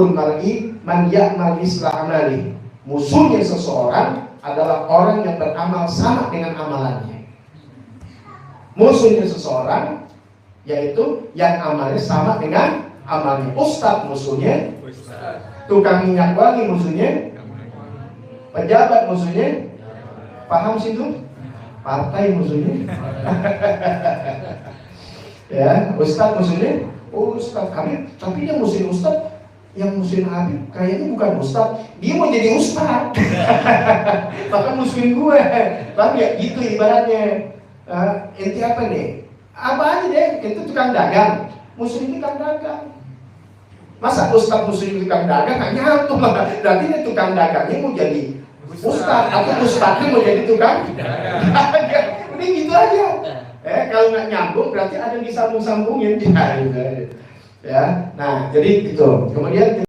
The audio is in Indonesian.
mar'i man ya'mal misla amali. Musuhnya seseorang adalah orang yang beramal sama dengan amalannya. Musuhnya seseorang yaitu yang amalnya sama dengan amalnya. Ustadz musuhnya, tukang minyak wangi musuhnya, pejabat musuhnya, paham situ? Partai musuhnya. Ya, ustadz musuhnya, ustadz Habib, tapi dia musuhin ustadz. Yang musuhin Habib kayaknya bukan ustadz, dia mau jadi ustadz. Maka musuhin gue. Paham ya? Gitu ibaratnya. Inti apa nih? Apa aja deh, itu tukang dagang, musuhin tukang dagang. Masa ustadz musuhin tukang dagang nggak nyatu? Berarti dia tukang dagangnya mau jadi ustadz, atau ustadznya mau jadi tukang dagang. Ini gitu aja. Kalau nggak nyambung berarti ada yang disambung-sambungin. Ya, nah jadi itu. Kemudian